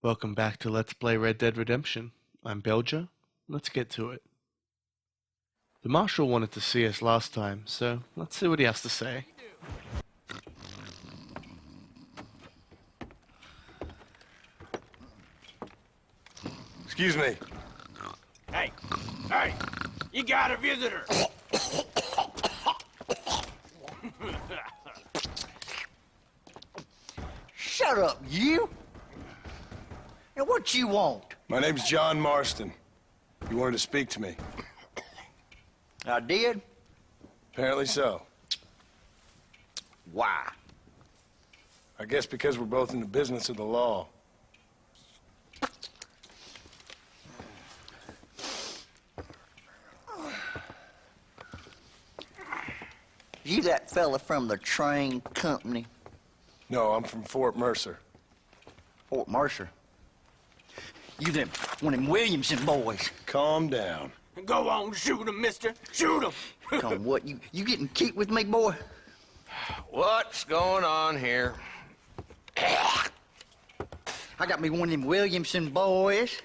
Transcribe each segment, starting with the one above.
Welcome back to Let's Play Red Dead Redemption. I'm Belger. Let's get to it. The Marshal wanted to see us last time, so let's see what he has to say. Excuse me. Hey, you got a visitor. Shut up, you! And what you want? My name's John Marston. You wanted to speak to me. I did? Apparently so. Why? I guess because we're both in the business of the law. You that fella from the train company? No, I'm from Fort Mercer. Fort Mercer? You them one of them Williamson boys. Calm down. Go on, shoot him, mister. Shoot him. Come what, you getting cute with me, boy? What's going on here? I got me one of them Williamson boys.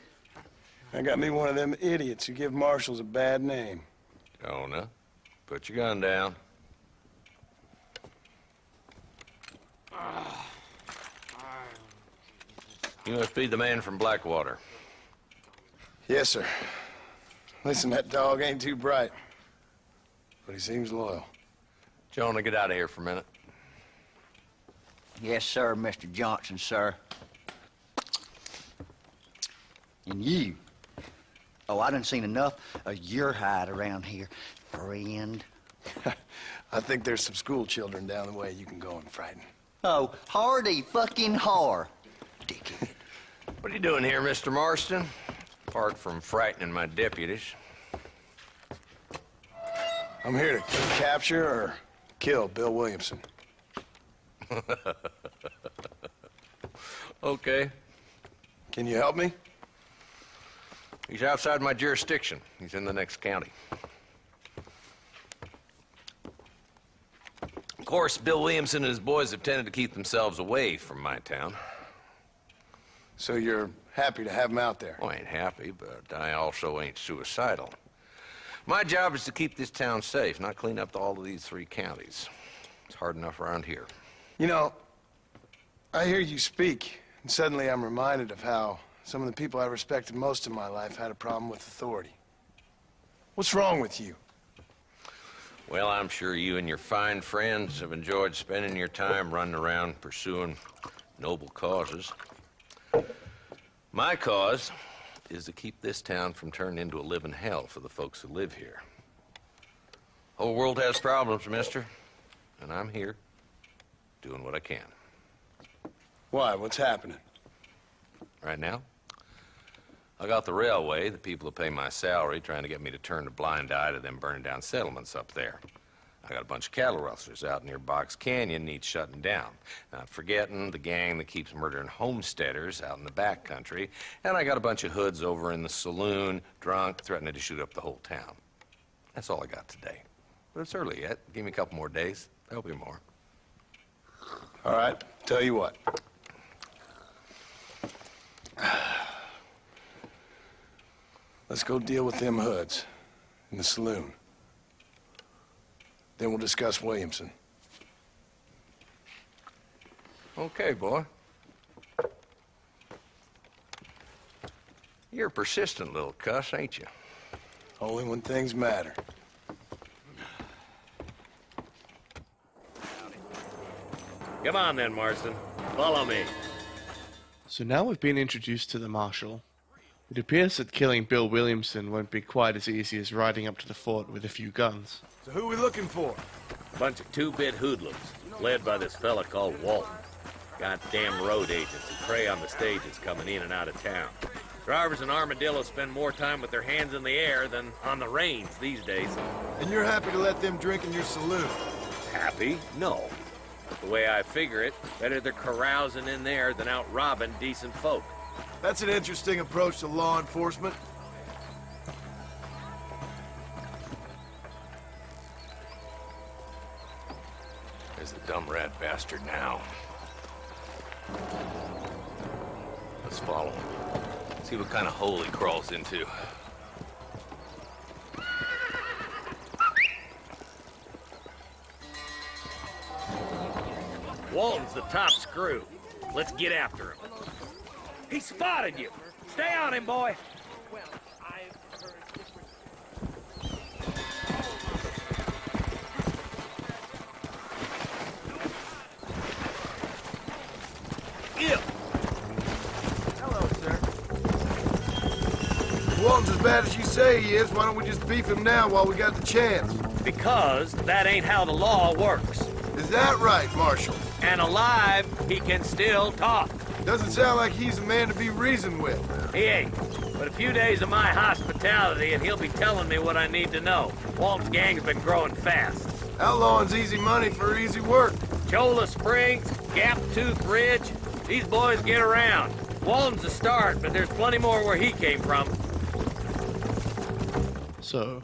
I got me one of them idiots who give marshals a bad name. Jonah, put your gun down. You must be the man from Blackwater. Yes, sir. Listen, that dog ain't too bright, but he seems loyal. Jonah, get out of here for a minute. Yes, sir, Mr. Johnson, sir. And you. Oh, I done seen enough of your hide around here, friend. I think there's some school children down the way you can go and frighten. Oh, hardy fucking har. Dickhead. What are you doing here, Mr. Marston? Apart from frightening my deputies. I'm here to capture or kill Bill Williamson. Okay. Can you help me? He's outside my jurisdiction. He's in the next county. Of course, Bill Williamson and his boys have tended to keep themselves away from my town. So you're happy to have him out there? Well, I ain't happy, but I also ain't suicidal. My job is to keep this town safe, not clean up all of these 3 counties. It's hard enough around here. You know, I hear you speak, and suddenly I'm reminded of how some of the people I respected most in my life had a problem with authority. What's wrong with you? Well, I'm sure you and your fine friends have enjoyed spending your time running around pursuing noble causes. My cause is to keep this town from turning into a living hell for the folks who live here. Whole world has problems, mister, and I'm here doing what I can. Why? What's happening? Right now, I got the railway, the people who pay my salary, trying to get me to turn a blind eye to them burning down settlements up there. I got a bunch of cattle rustlers out near Box Canyon needs shutting down. Not forgetting the gang that keeps murdering homesteaders out in the back country. And I got a bunch of hoods over in the saloon, drunk, threatening to shoot up the whole town. That's all I got today. But it's early yet. Give me a couple more days. There'll be more. All right, tell you what. Let's go deal with them hoods in the saloon. Then we'll discuss Williamson. Okay, boy. You're a persistent little cuss, ain't you? Only when things matter. Come on then, Marston. Follow me. So now we've been introduced to the Marshal. It appears that killing Bill Williamson won't be quite as easy as riding up to the fort with a few guns. So who are we looking for? Bunch of 2-bit hoodlums, led by this fella called Walton. Goddamn road agents who prey on the stages coming in and out of town. Drivers and armadillos spend more time with their hands in the air than on the reins these days. And you're happy to let them drink in your saloon? Happy? No. The way I figure it, better they're carousing in there than out robbing decent folk. That's an interesting approach to law enforcement. There's the dumb rat bastard now. Let's follow him. See what kind of hole he crawls into. Walton's the top screw. Let's get after him. He spotted you. Stay on him, boy. Hello, sir. Walton's as bad as you say he is. Why don't we just beef him now while we got the chance? Because that ain't how the law works. Is that right, Marshal? And alive, he can still talk. Doesn't sound like he's a man to be reasoned with. He ain't. But a few days of my hospitality and he'll be telling me what I need to know. Walton's gang's been growing fast. Outlawing's easy money for easy work. Cholla Springs, Gap Tooth Ridge, these boys get around. Walton's a start, but there's plenty more where he came from. So,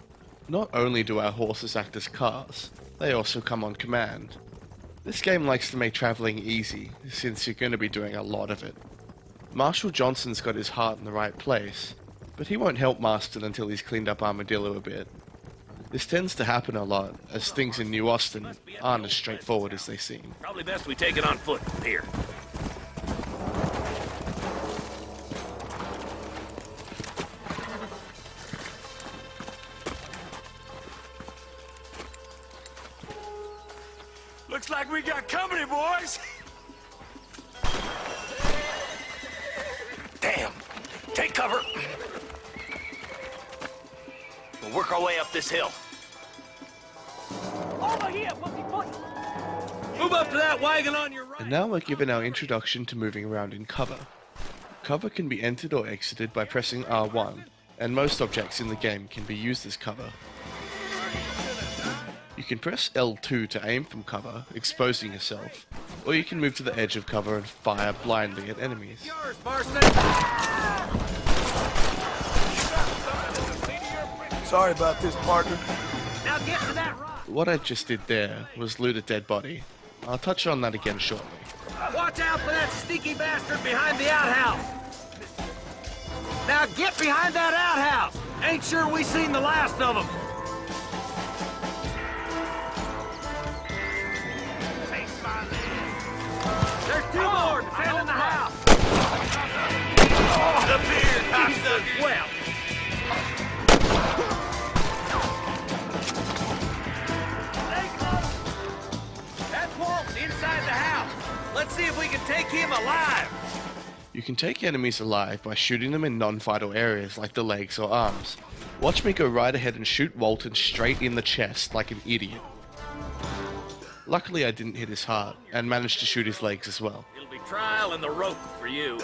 not only do our horses act as cars, they also come on command. This game likes to make traveling easy, since you're going to be doing a lot of it. Marshal Johnson's got his heart in the right place, but he won't help Marston until he's cleaned up Armadillo a bit. This tends to happen a lot, as things in New Austin aren't as straightforward as they seem. Probably best we take it on foot from here. Looks like we got company, boys. Damn! Take cover! We'll work our way up this hill. Over here, pussyfoot. Move up to that wagon on your right. And now we're given our introduction to moving around in cover. Cover can be entered or exited by pressing R1, and most objects in the game can be used as cover. You can press L2 to aim from cover, exposing yourself, or you can move to the edge of cover and fire blindly at enemies. Yours, Marston. Sorry about this, partner. Now get to that rock. What I just did there was loot a dead body. I'll touch on that again shortly. Watch out for that sneaky bastard behind the outhouse. Now get behind that outhouse. Ain't sure we seen the last of him. There's two more defending the house. Oh, the beard, cocksucker. Well. That's Walton inside the house. Let's see if we can take him alive. You can take enemies alive by shooting them in non-vital areas like the legs or arms. Watch me go right ahead and shoot Walton straight in the chest like an idiot. Luckily I didn't hit his heart, and managed to shoot his legs as well. It'll be trial and the rope for you.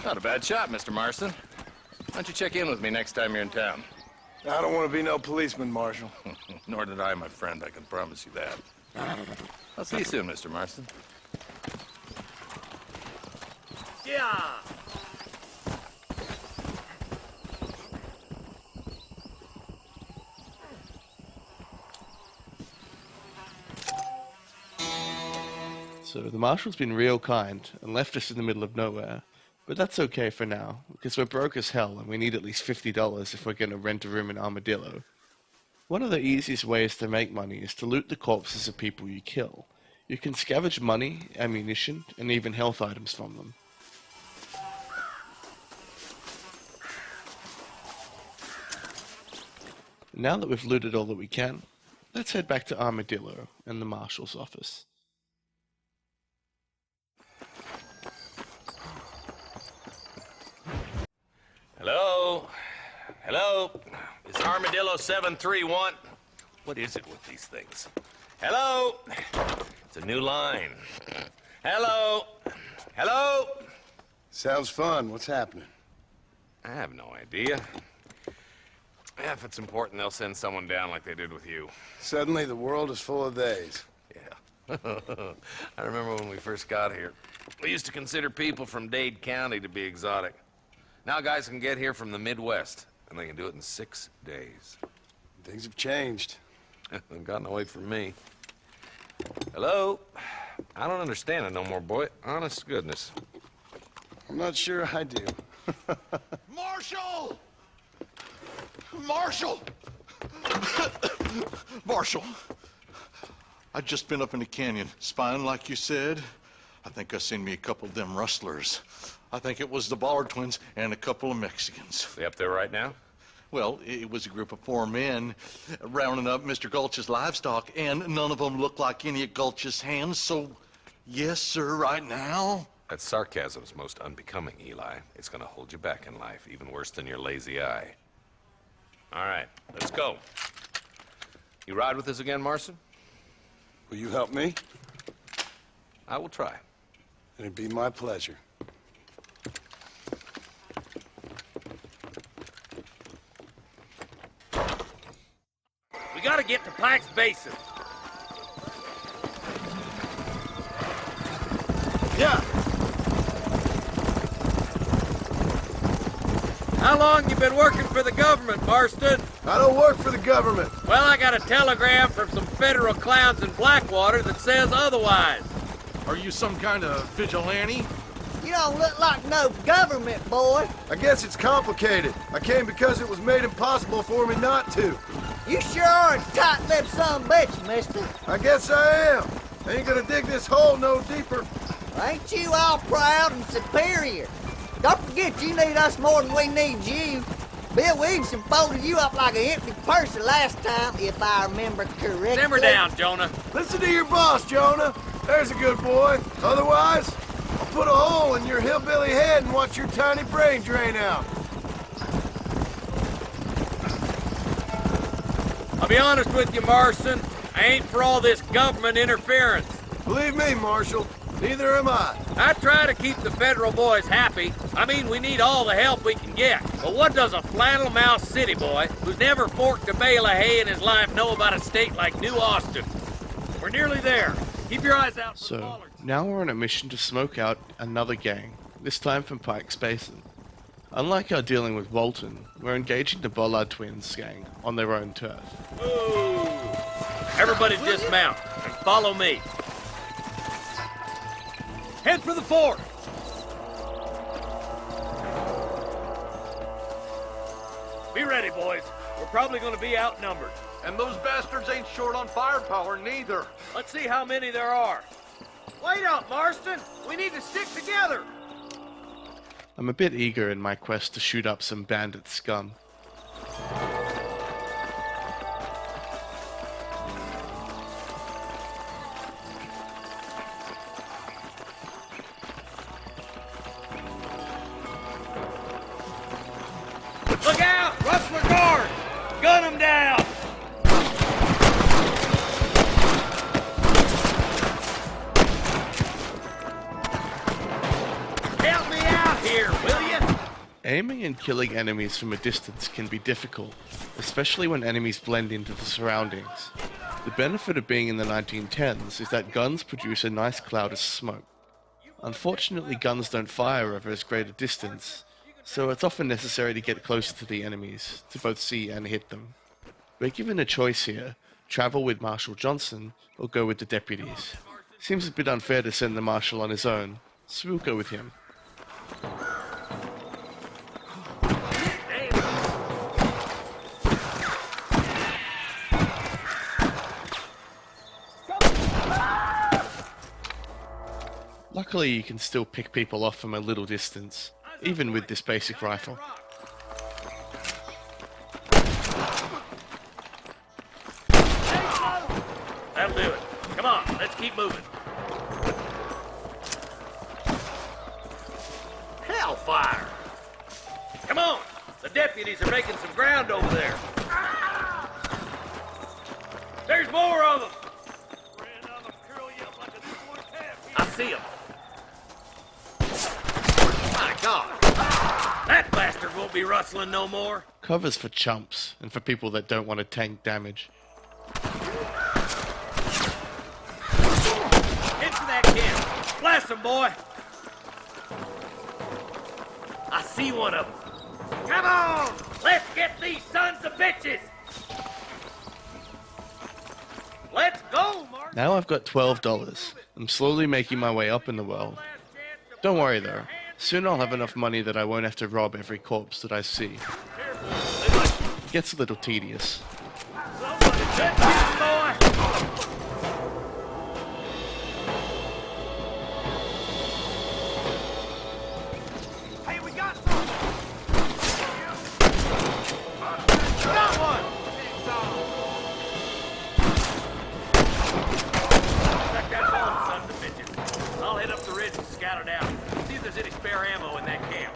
Not a bad shot, Mr. Marston. Why don't you check in with me next time you're in town? I don't want to be no policeman, Marshal. Nor did I, my friend. I can promise you that. I'll see you soon, Mr. Marston. Yeah. So the Marshal's been real kind and left us in the middle of nowhere, but that's okay for now, because we're broke as hell and we need at least $50 if we're going to rent a room in Armadillo. One of the easiest ways to make money is to loot the corpses of people you kill. You can scavenge money, ammunition, and even health items from them. Now that we've looted all that we can, let's head back to Armadillo and the Marshal's office. Hello? Hello? Is Armadillo 731? What is it with these things? Hello? It's a new line. Hello? Hello? Sounds fun. What's happening? I have no idea. Yeah, if it's important, they'll send someone down like they did with you. Suddenly, the world is full of days. Yeah. I remember when we first got here. We used to consider people from Dade County to be exotic. Now guys can get here from the Midwest, and they can do it in 6 days. Things have changed. They've gotten away from me. Hello? I don't understand it no more, boy. Honest to goodness. I'm not sure I do. Marshal! Marshal! Marshal! I'd just been up in the canyon, spying like you said. I think I seen me a couple of them rustlers. I think it was the Ballard twins and a couple of Mexicans. They up there right now? Well, it was a group of 4 men rounding up Mr. Gulch's livestock, and none of them looked like any of Gulch's hands, so yes, sir, right now. That sarcasm's most unbecoming, Eli. It's gonna hold you back in life, even worse than your lazy eye. All right, let's go. You ride with us again, Marston? Will you help me? I will try. It'd be my pleasure. We gotta get to Pikes Basin. Yeah. How long you been working for the government, Marston? I don't work for the government. Well, I got a telegram from some federal clowns in Blackwater that says otherwise. Are you some kind of vigilante? You don't look like no government boy. I guess it's complicated. I came because it was made impossible for me not to. You sure are a tight-lipped son of a bitch, mister. I guess I am. I ain't gonna dig this hole no deeper. Ain't you all proud and superior? Don't forget you need us more than we need you. Bill Williamson folded you up like an empty purse the last time, if I remember correctly. Simmer down, Jonah. Listen to your boss, Jonah. There's a good boy. Otherwise, I'll put a hole in your hillbilly head and watch your tiny brain drain out. I'll be honest with you, Marston. I ain't for all this government interference. Believe me, Marshal, neither am I. I try to keep the federal boys happy. I mean, we need all the help we can get. But what does a flannel-mouthed city boy who's never forked a bale of hay in his life know about a state like New Austin? We're nearly there. Keep your eyes out for So, bollards. now we're on a mission to smoke out another gang, this time from Pikes Basin. Unlike our dealing with Walton, we're engaging the Ballard twins gang on their own turf. Ooh. Everybody dismount and follow me. Head for the fort. Be ready, boys. We're probably going to be outnumbered. And those bastards ain't short on firepower, neither. Let's see how many there are. Wait up, Marston. We need to stick together. I'm a bit eager in my quest to shoot up some bandit scum. Look out! Rustler guard! Gun them down! Help me out here, will you? Aiming and killing enemies from a distance can be difficult, especially when enemies blend into the surroundings. The benefit of being in the 1910s is that guns produce a nice cloud of smoke. Unfortunately, guns don't fire over as great a distance, so it's often necessary to get closer to the enemies to both see and hit them. We're given a choice here: travel with Marshal Johnson or go with the deputies. Seems a bit unfair to send the Marshal on his own, so we'll go with him. Luckily, you can still pick people off from a little distance, even with this basic rifle. That'll do it. Come on, let's keep moving. Hellfire! Come on! The deputies are making some ground over there. There's more of them! I see them. My God! That bastard won't be rustling no more. Cover's for chumps, and for people that don't want to tank damage. Into that camp. Blast him, boy. I see one of them. Come on! Let's get these sons of bitches! Let's go, Mark! Now I've got $12. I'm slowly making my way up in the world. Don't worry though, soon I'll have enough money that I won't have to rob every corpse that I see. It gets a little tedious. Hey, we got some. Got one. Check that bone, son of a bitches. I'll head up the ridge and scout it out. See if there's any spare ammo in that camp.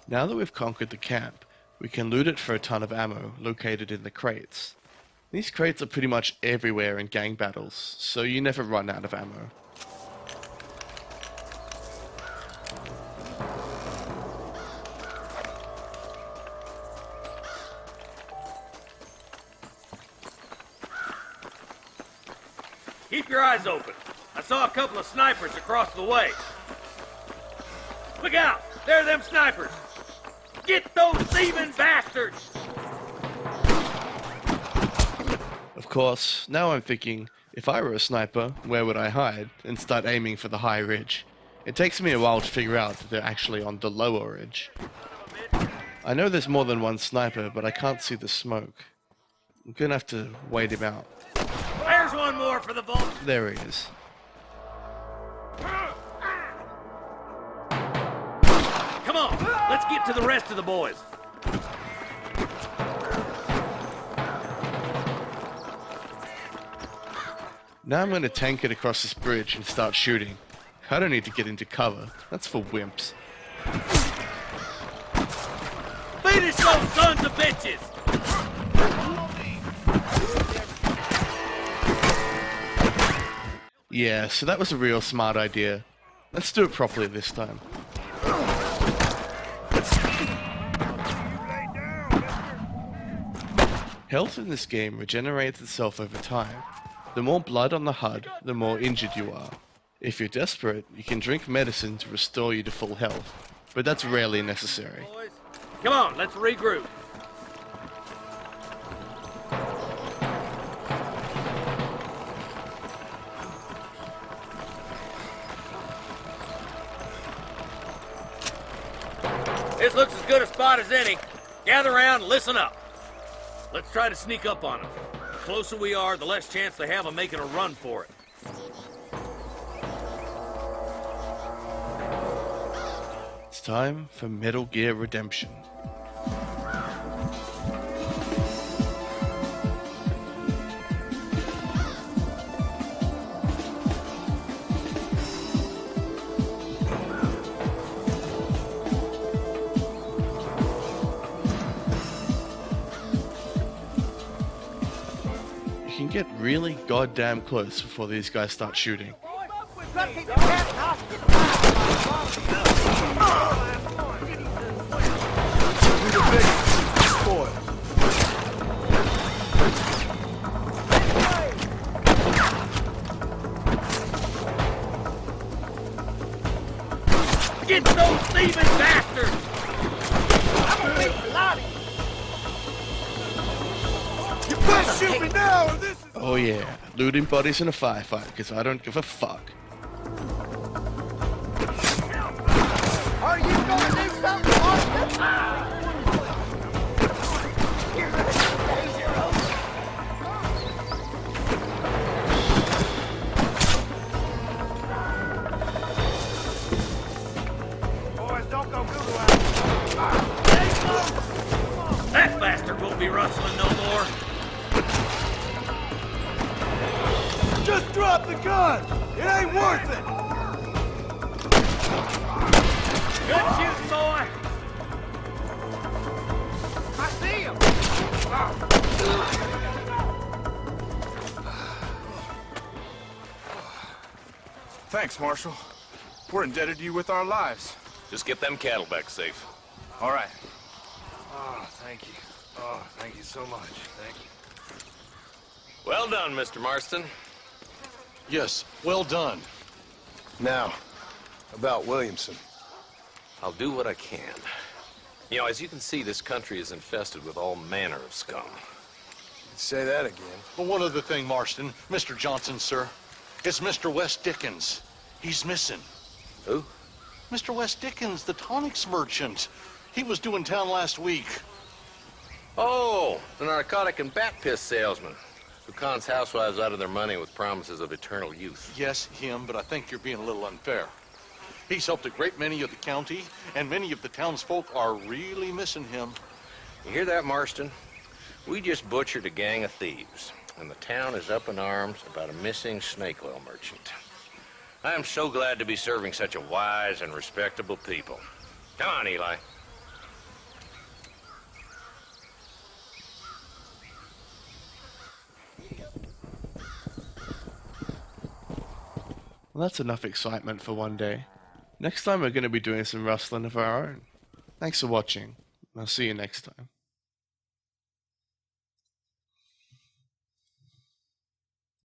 Now that we've conquered the camp, we can loot it for a ton of ammo located in the crates. These crates are pretty much everywhere in gang battles, so you never run out of ammo. Keep your eyes open. I saw a couple of snipers across the way. Look out! There are them snipers! Get those thieving bastards! Of course, now I'm thinking, if I were a sniper, where would I hide and start aiming for the high ridge? It takes me a while to figure out that they're actually on the lower ridge. I know there's more than one sniper, but I can't see the smoke. I'm gonna have to wait him out. There's one more for the vault. There he is. Come on, let's get to the rest of the boys. Now I'm gonna tank it across this bridge and start shooting. I don't need to get into cover. That's for wimps. Finish those sons of bitches! Yeah, so that was a real smart idea. Let's do it properly this time. Health in this game regenerates itself over time. The more blood on the HUD, the more injured you are. If you're desperate, you can drink medicine to restore you to full health, but that's rarely necessary. Boys, come on, let's regroup. This looks as good a spot as any. Gather around and listen up. Let's try to sneak up on them. The closer we are, the less chance they have of making a run for it. It's time for Metal Gear Redemption. You can get really goddamn close before these guys start shooting. Get those thieving bastards! You better shoot me now or this is... Oh yeah, looting bodies in a firefight, because I don't give a fuck. Are you gonna do something, Marston? Boys, don't go Google out. That bastard won't be rustling no more. Just drop the gun. It ain't worth it. Good shooting, boy. I see him. Thanks, Marshal. We're indebted to you with our lives. Just get them cattle back safe. All right. Oh, thank you. Oh, thank you so much. Thank you. Well done, Mr. Marston. Yes, well done. Now, about Williamson. I'll do what I can. You know, as you can see, this country is infested with all manner of scum. Say that again. Well, one other thing, Marston. Mr. Johnson, sir. It's Mr. Wes Dickens. He's missing. Who? Mr. Wes Dickens, the tonics merchant. He was due in town last week. Oh, the narcotic and bat piss salesman who cons housewives out of their money with promises of eternal youth. Yes, him, but I think you're being a little unfair. He's helped a great many of the county, and many of the townsfolk are really missing him. You hear that, Marston? We just butchered a gang of thieves, and the town is up in arms about a missing snake oil merchant. I am so glad to be serving such a wise and respectable people. Come on, Eli. Well, that's enough excitement for one day. Next time we're going to be doing some rustling of our own. Thanks for watching. I'll see you next time.